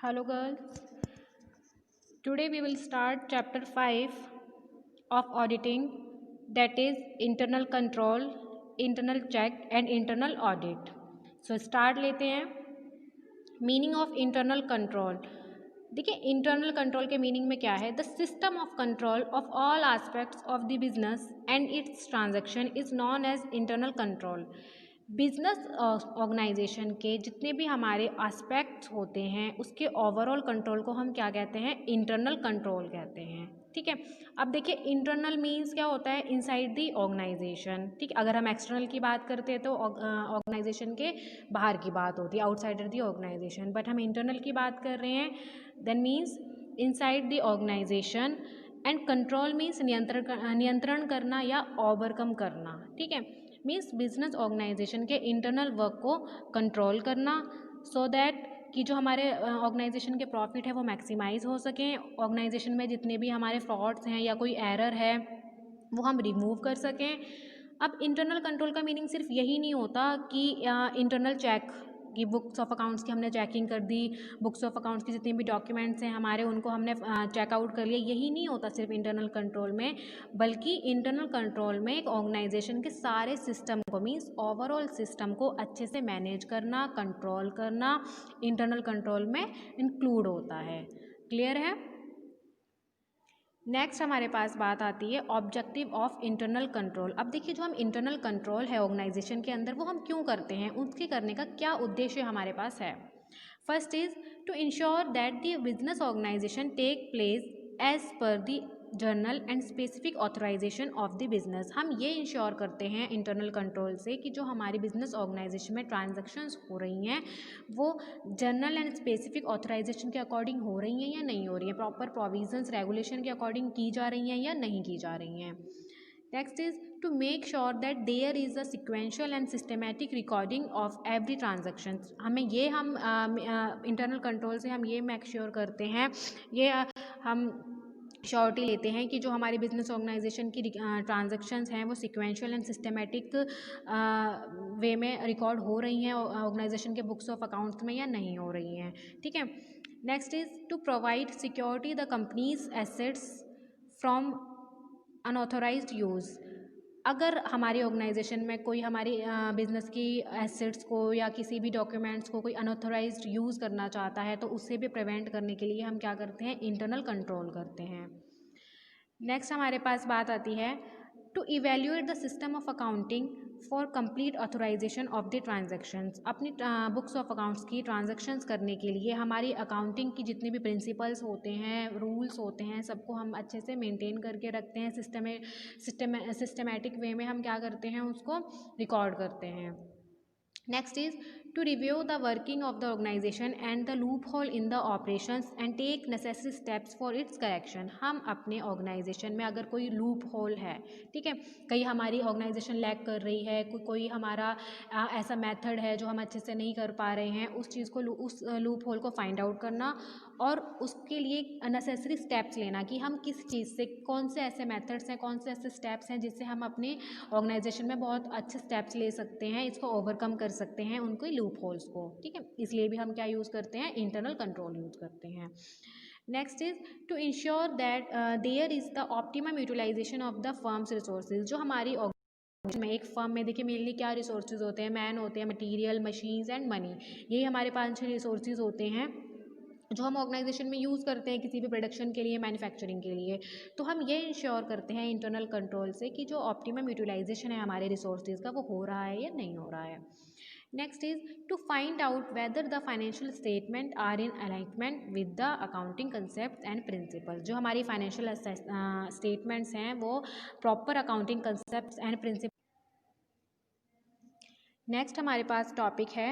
Hello girls. Today we will start chapter 5 of auditing, that is internal control, internal check and internal audit. So start लेते हैं. Meaning of internal control. देखिए internal control के meaning में क्या है. The system of control of all aspects of the business and its transaction is known as internal control. Business organization के जितने भी हमारे एस्पेक्ट्स होते हैं उसके ओवरऑल कंट्रोल को हम क्या कहते हैं, इंटरनल कंट्रोल कहते हैं. ठीक है. अब देखिए इंटरनल मीन्स क्या होता है, इनसाइड दी ऑर्गेनाइजेशन. ठीक. अगर हम एक्सटर्नल की बात करते हैं तो ऑर्गेनाइजेशन के बाहर की बात होती है, आउटसाइडर दी ऑर्गेनाइजेशन. बट हम इंटरनल की बात कर रहे हैं, then means inside the organization. And control means नियंत्रण करना या ओवरकम करना. ठीक है. मीन्स बिजनेस ऑर्गेनाइजेशन के इंटरनल वर्क को कंट्रोल करना सो दैट कि जो हमारे ऑर्गेनाइजेशन के प्रॉफिट है वो मैक्सिमाइज हो सकें. ऑर्गेनाइजेशन में जितने भी हमारे फ्रॉड्स हैं या कोई एरर है वो हम रिमूव कर सकें. अब इंटरनल कंट्रोल का मीनिंग सिर्फ यही नहीं होता कि इंटरनल चेक कि बुक्स ऑफ अकाउंट्स की हमने चेकिंग कर दी, बुक्स ऑफ अकाउंट्स की जितने भी डॉक्यूमेंट्स हैं हमारे उनको हमने चेकआउट कर लिया. यही नहीं होता सिर्फ इंटरनल कंट्रोल में, बल्कि इंटरनल कंट्रोल में एक ऑर्गेनाइजेशन के सारे सिस्टम को मीन्स ओवरऑल सिस्टम को अच्छे से मैनेज करना, कंट्रोल करना इंटरनल कंट्रोल में इंक्लूड होता है. क्लियर है. नेक्स्ट हमारे पास बात आती है ऑब्जेक्टिव ऑफ इंटरनल कंट्रोल. अब देखिए जो हम इंटरनल कंट्रोल है ऑर्गेनाइजेशन के अंदर वो हम क्यों करते हैं, उसके करने का क्या उद्देश्य हमारे पास है. First is to ensure that the business organization take place as per the general and specific authorization of the business. हम ये इंश्योर करते हैं इंटरनल कंट्रोल से कि जो हमारी बिजनेस ऑर्गेनाइजेशन में ट्रांजैक्शंस हो रही हैं वो जर्नल एंड स्पेसिफिक ऑथराइजेशन के अकॉर्डिंग हो रही हैं या नहीं हो रही हैं, प्रॉपर प्रोविजंस रेगुलेशन के अकॉर्डिंग की जा रही हैं या नहीं की जा रही हैं. Next is to make sure that there is a sequential and systematic recording of every transaction. हमें ये हम इंटरनल कंट्रोल से हम ये मेक श्योर करते हैं, ये हम श्योरिटी लेते हैं कि जो हमारी बिजनेस ऑर्गेनाइजेशन की ट्रांजैक्शंस हैं वो सिक्वेंशियल एंड सिस्टमेटिक वे में रिकॉर्ड हो रही हैं ऑर्गेनाइजेशन के बुक्स ऑफ अकाउंट्स में या नहीं हो रही हैं. ठीक है. Next is to provide security the companies assets from unauthorized use. अगर हमारी ऑर्गेनाइजेशन में कोई हमारी बिजनेस की एसेट्स को या किसी भी डॉक्यूमेंट्स को कोई अनऑथोराइज्ड यूज़ करना चाहता है तो उससे भी प्रिवेंट करने के लिए हम क्या करते हैं, इंटरनल कंट्रोल करते हैं. नेक्स्ट हमारे पास बात आती है to evaluate the system of accounting for complete authorization of the transactions. अपनी बुक्स ऑफ अकाउंट्स की ट्रांजेक्शन्स करने के लिए हमारी अकाउंटिंग की जितने भी प्रिंसिपल्स होते हैं, रूल्स होते हैं, सबको हम अच्छे से मेंटेन करके रखते हैं. सिस्टमेटिक वे में हम क्या करते हैं, उसको रिकॉर्ड करते हैं. Next is to review the working of the organization and the loophole in the operations and take necessary steps for its correction. हम अपने ऑर्गेनाइजेशन में अगर कोई लूप होल है, ठीक है, कहीं हमारी ऑर्गेनाइजेशन लैग कर रही है, कोई हमारा ऐसा मेथड है जो हम अच्छे से नहीं कर पा रहे हैं, उस चीज़ को उस लूप होल को फाइंड आउट करना और उसके लिए नेसेसरी स्टेप्स लेना कि हम किस चीज़ से, कौन से ऐसे मेथड्स हैं, कौन से ऐसे स्टेप्स हैं जिससे हम अपने ऑर्गेनाइजेशन में बहुत अच्छे स्टेप्स ले सकते हैं, इसको ओवरकम कर सकते हैं उनको लूप होल्स को. ठीक है. इसलिए भी हम क्या यूज़ करते हैं, इंटरनल कंट्रोल यूज़ करते हैं. Next is to ensure that there is the optimum utilization of the firm's resources. जो हमारी में एक फर्म में देखिए मेनली क्या रिसोर्सेज होते हैं, मैन होते हैं, मटीरियल, मशीन्स एंड मनी. यही हमारे 5-6 रिसोर्सेज होते हैं जो हम ऑर्गेनाइजेशन में यूज़ करते हैं किसी भी प्रोडक्शन के लिए, मैन्युफैक्चरिंग के लिए. तो हम ये इंश्योर करते हैं इंटरनल कंट्रोल से कि जो ऑप्टिमम यूटिलाइजेशन है हमारे रिसोर्सेज का वो हो रहा है या नहीं हो रहा है. Next is to find out whether the financial statement are in alignment with the accounting concept and principle. जो हमारी फाइनेंशियल स्टेटमेंट्स हैं वो proper accounting concept and principle. Next हमारे पास टॉपिक है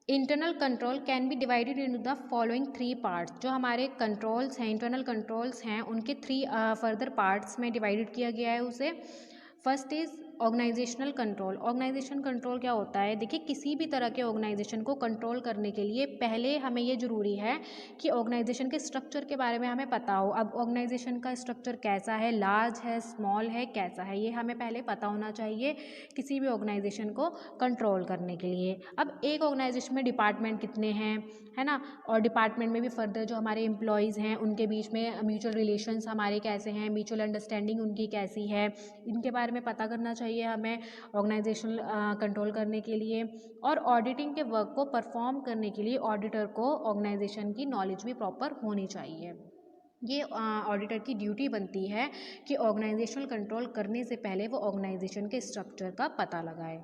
internal control can be divided into the following 3 parts. जो हमारे controls हैं, इंटरनल कंट्रोल्स हैं, उनके 3 फर्दर पार्ट्स में डिवाइडेड किया गया है उसे. First is organizational control. Organization control क्या होता है? देखिए, किसी भी तरह के ऑर्गेनाइजेशन को कंट्रोल करने के लिए पहले हमें ये ज़रूरी है कि ऑर्गेनाइजेशन के स्ट्रक्चर के बारे में हमें पता हो। अब ऑर्गेनाइजेशन का स्ट्रक्चर कैसा है, लार्ज है, स्मॉल है, कैसा है, ये हमें पहले पता होना चाहिए किसी भी ऑर्गेनाइजेशन को कंट्रोल करने के लिए। अब एक ऑर्गेनाइजेशन में डिपार्टमेंट कितने हैं, है ना, और डिपार्टमेंट में भी फर्दर जो हमारे एम्प्लॉयज़ हैं उनके बीच में म्यूचुअल रिलेशंस हमारे कैसे हैं, म्यूचुअल अंडरस्टैंडिंग उनकी कैसी है, इनके बारे में पता करना चाहिए हमें ऑर्गेनाइजेशनल कंट्रोल करने के लिए। और ऑडिटिंग के वर्क को परफॉर्म करने के लिए ऑडिटर को ऑर्गेनाइजेशन की नॉलेज भी प्रॉपर होनी चाहिए। ये ऑडिटर की ड्यूटी बनती है कि ऑर्गेनाइजेशनल कंट्रोल करने से पहले वो ऑर्गेनाइजेशन के स्ट्रक्चर का पता लगाए।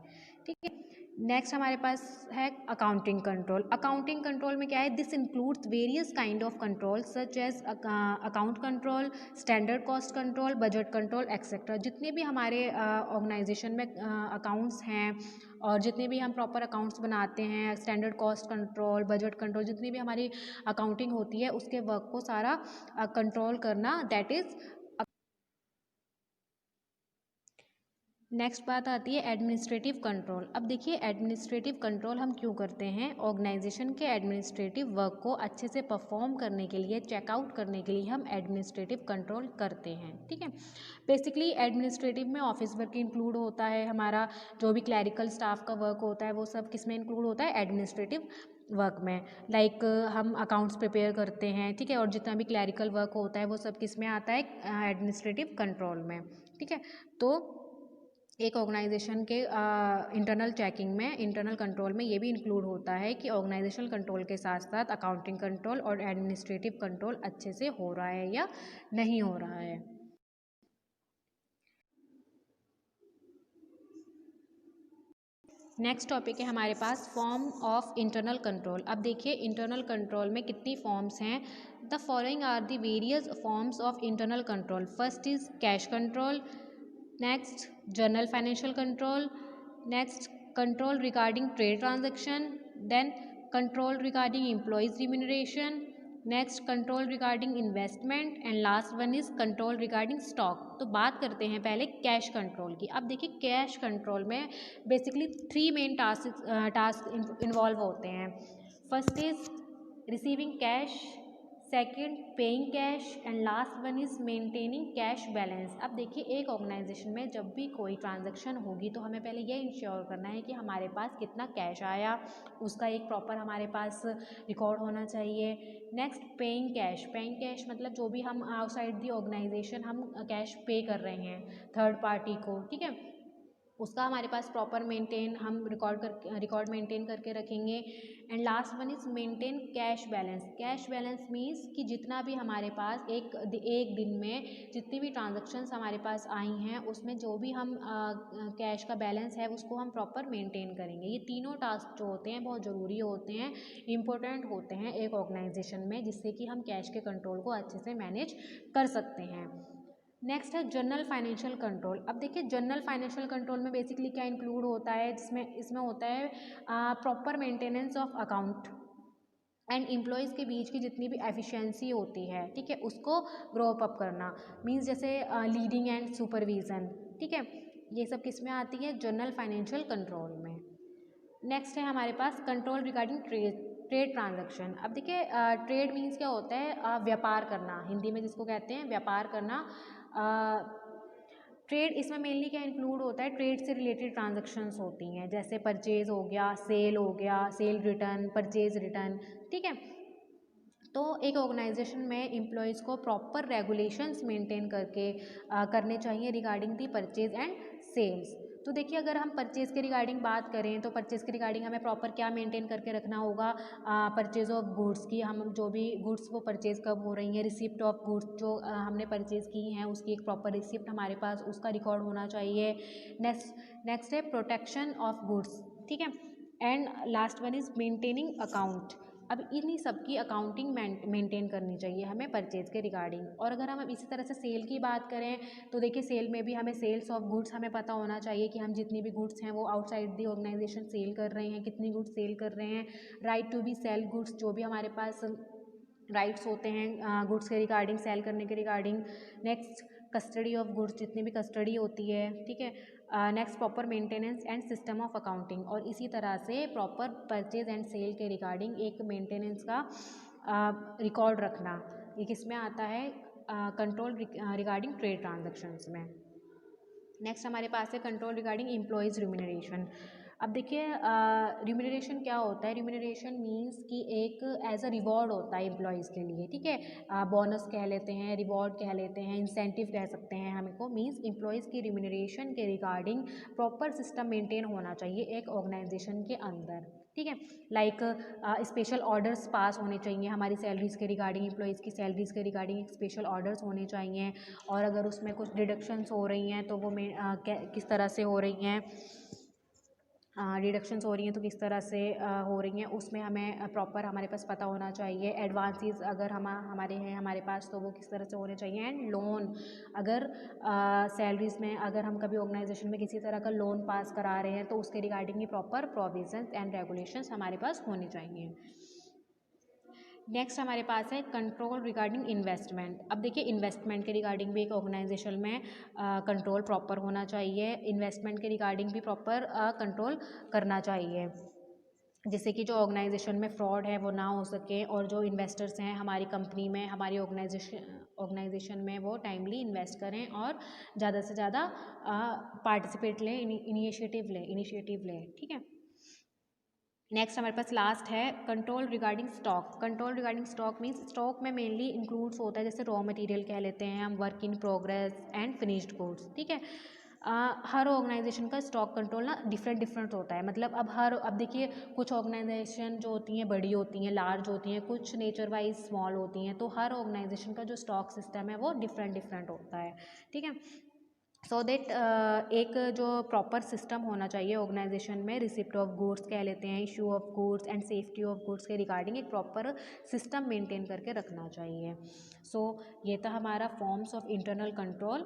ठीक है। नेक्स्ट हमारे पास है अकाउंटिंग कंट्रोल। अकाउंटिंग कंट्रोल में क्या है? This includes various kind of control such as account control, standard cost control, budget control etcetera. जितने भी हमारे ऑर्गेनाइजेशन में अकाउंट्स हैं और जितने भी हम प्रॉपर अकाउंट्स बनाते हैं, standard cost control, budget control, जितनी भी हमारी अकाउंटिंग होती है उसके वर्क को सारा कंट्रोल करना, दैट इज़। नेक्स्ट बात आती है एडमिनिस्ट्रेटिव कंट्रोल। अब देखिए, एडमिनिस्ट्रेटिव कंट्रोल हम क्यों करते हैं? ऑर्गेनाइजेशन के एडमिनिस्ट्रेटिव वर्क को अच्छे से परफॉर्म करने के लिए, चेकआउट करने के लिए हम एडमिनिस्ट्रेटिव कंट्रोल करते हैं। ठीक है। बेसिकली एडमिनिस्ट्रेटिव में ऑफिस वर्क इंक्लूड होता है, हमारा जो भी क्लैरिकल स्टाफ का वर्क होता है वो सब किस में इंक्लूड होता है? एडमिनिस्ट्रेटिव वर्क में। लाइक हम अकाउंट्स प्रिपेयर करते हैं, ठीक है, और जितना भी क्लैरिकल वर्क होता है वो सब किस में आता है? एडमिनिस्ट्रेटिव कंट्रोल में। ठीक है। तो एक ऑर्गेनाइजेशन के इंटरनल चेकिंग में, इंटरनल कंट्रोल में ये भी इंक्लूड होता है कि ऑर्गेनाइजेशनल कंट्रोल के साथ साथ अकाउंटिंग कंट्रोल और एडमिनिस्ट्रेटिव कंट्रोल अच्छे से हो रहा है या नहीं हो रहा है। नेक्स्ट टॉपिक है हमारे पास फॉर्म ऑफ इंटरनल कंट्रोल। अब देखिए, इंटरनल कंट्रोल में कितनी फॉर्म्स हैं? The following are the various forms of internal control. First is cash control, next general financial control, next control regarding trade transaction, then control regarding employees remuneration, next control regarding investment, and last one is control regarding stock. तो बात करते हैं पहले cash control की। अब देखिए, cash control में basically 3 main task involve होते हैं। First is receiving cash, second paying cash, and last one is maintaining cash balance. अब देखिए, एक ऑर्गेनाइजेशन में जब भी कोई ट्रांजैक्शन होगी तो हमें पहले ये इंश्योर करना है कि हमारे पास कितना कैश आया, उसका एक प्रॉपर हमारे पास रिकॉर्ड होना चाहिए। Next paying cash. Paying cash मतलब जो भी हम आउटसाइड दी ऑर्गेनाइजेशन हम कैश पे कर रहे हैं थर्ड पार्टी को, ठीक है, उसका हमारे पास प्रॉपर मेंटेन हम रिकॉर्ड मेंटेन करके रखेंगे। And last one is maintain cash balance. Cash balance means कि जितना भी हमारे पास एक दिन में जितनी भी ट्रांजैक्शंस हमारे पास आई हैं उसमें जो भी हम कैश का बैलेंस है उसको हम प्रॉपर मेंटेन करेंगे। ये तीनों टास्क जो होते हैं बहुत ज़रूरी होते हैं, इंपॉर्टेंट होते हैं एक ऑर्गेनाइजेशन में, जिससे कि हम कैश के कंट्रोल को अच्छे से मैनेज कर सकते हैं। नेक्स्ट है जनरल फाइनेंशियल कंट्रोल। अब देखिए, जनरल फाइनेंशियल कंट्रोल में बेसिकली क्या इंक्लूड होता है? इसमें होता है proper maintenance of account and employees के बीच की जितनी भी एफिशिएंसी होती है, ठीक है, उसको ग्रो अप करना। मींस जैसे लीडिंग एंड सुपरविज़न, ठीक है, ये सब किस में आती है? जनरल फाइनेंशियल कंट्रोल में। नेक्स्ट है हमारे पास कंट्रोल रिगार्डिंग ट्रेड ट्रांजैक्शन। अब देखिए, ट्रेड मीन्स क्या होता है? व्यापार करना, हिंदी में जिसको कहते हैं व्यापार करना। ट्रेड इसमें मेनली क्या इंक्लूड होता है? ट्रेड से रिलेटेड ट्रांजैक्शंस होती हैं, जैसे परचेज हो गया, सेल रिटर्न, परचेज रिटर्न, ठीक है। तो एक ऑर्गेनाइजेशन में एम्प्लॉयज़ को प्रॉपर रेगुलेशंस मेंटेन करके करने चाहिए regarding the purchase and sales. तो देखिए, अगर हम परचेज़ के रिगार्डिंग बात करें तो परचेज़ के रिगार्डिंग हमें प्रॉपर क्या मेंटेन करके रखना होगा? परचेज़ ऑफ गुड्स की, हम जो भी गुड्स वो परचेज़ कब हो रही हैं, रिसिप्ट ऑफ गुड्स जो हमने परचेज़ की हैं उसकी एक प्रॉपर रिसिप्ट हमारे पास उसका रिकॉर्ड होना चाहिए। नेक्स्ट है प्रोटेक्शन ऑफ गुड्स, ठीक है, and last one is maintaining account. अब इन्हीं सब की अकाउंटिंग मेंटेन करनी चाहिए हमें परचेज़ के रिगार्डिंग। और अगर हम इसी तरह से सेल की बात करें तो देखिए, सेल में भी हमें सेल्स ऑफ गुड्स हमें पता होना चाहिए कि हम जितनी भी गुड्स हैं वो आउटसाइड दी ऑर्गेनाइजेशन सेल कर रहे हैं, कितनी गुड्स सेल कर रहे हैं। Right to be sale goods, जो भी हमारे पास राइट्स होते हैं गुड्स के रिगार्डिंग, सेल करने के regarding. Next custody of goods, जितनी भी कस्टडी होती है, ठीक है, next proper maintenance and system of accounting, और इसी तरह से प्रॉपर परचेज एंड सेल के रिगार्डिंग एक मेंटेनेंस का रिकॉर्ड रखना, ये किस में आता है, कंट्रोल रिगार्डिंग ट्रेड ट्रांजेक्शन्स में। नेक्स्ट हमारे पास है कंट्रोल रिगार्डिंग एम्प्लॉयज़ रिम्यूनरेशन। अब देखिए रिम्यूनरेशन क्या होता है, रिम्यूनरेशन मींस कि एक एज अ रिवॉर्ड होता है एम्प्लॉयज़ के लिए, ठीक है, बोनस कह लेते हैं, रिवॉर्ड कह लेते हैं, इंसेंटिव कह सकते हैं हमको, मींस एम्प्लॉयज़ की रिम्यूनरेशन के रिगार्डिंग प्रॉपर सिस्टम मेंटेन होना चाहिए एक ऑर्गेनाइजेशन के अंदर, ठीक है। लाइक स्पेशल ऑर्डर्स पास होने चाहिए हमारी सैलरीज़ के रिगार्डिंग, एम्प्लॉयज़ की सैलरीज़ के रिगार्डिंग स्पेशल ऑर्डर्स होने चाहिए, और अगर उसमें कुछ डिडक्शंस हो रही हैं तो वो किस तरह से हो रही हैं, डिडक्शंस हो रही हैं तो किस तरह से हो रही हैं, उसमें हमें प्रॉपर हमारे पास पता होना चाहिए। एडवांसेस अगर हमारे हैं हमारे पास तो वो किस तरह से होने चाहिए। एंड लोन, अगर सैलरीज़ में अगर हम कभी ऑर्गेनाइजेशन में किसी तरह का लोन पास करा रहे हैं तो उसके रिगार्डिंग भी प्रॉपर प्रोविजंस एंड रेगुलेशंस हमारे पास होनी चाहिए। नेक्स्ट हमारे पास है कंट्रोल रिगार्डिंग इन्वेस्टमेंट। अब देखिए इन्वेस्टमेंट के रिगार्डिंग भी एक ऑर्गेनाइजेशन में कंट्रोल प्रॉपर होना चाहिए, इन्वेस्टमेंट के रिगार्डिंग भी प्रॉपर कंट्रोल करना चाहिए, जिससे कि जो ऑर्गेनाइजेशन में फ्रॉड है वो ना हो सके, और जो इन्वेस्टर्स हैं हमारी कंपनी में, हमारी ऑर्गेनाइजेशन में, वो टाइमली इन्वेस्ट करें और ज़्यादा से ज़्यादा पार्टिसिपेट लें, इनिशिएटिव लें, ठीक है। नेक्स्ट हमारे पास लास्ट है control regarding stock. Control regarding stock means stock में मेनली इंक्लूड्स होता है जैसे रॉ मटेरियल कह लेते हैं हम, work in progress and finished goods, ठीक है। हर ऑर्गेनाइजेशन का स्टॉक कंट्रोल ना डिफरेंट होता है, मतलब अब देखिए कुछ ऑर्गेनाइजेशन जो होती हैं बड़ी होती हैं, लार्ज होती हैं, कुछ नेचर वाइज स्मॉल होती हैं, तो हर ऑर्गेनाइजेशन का जो स्टॉक सिस्टम है वो डिफरेंट होता है, ठीक है। सो दैट एक जो प्रॉपर सिस्टम होना चाहिए ऑर्गेनाइजेशन में, रिसिप्ट ऑफ गुड्स कह लेते हैं, issue of goods and safety of goods के रिगार्डिंग एक प्रॉपर सिस्टम मेंटेन करके रखना चाहिए। सो ये था हमारा फॉर्म्स ऑफ इंटरनल कंट्रोल।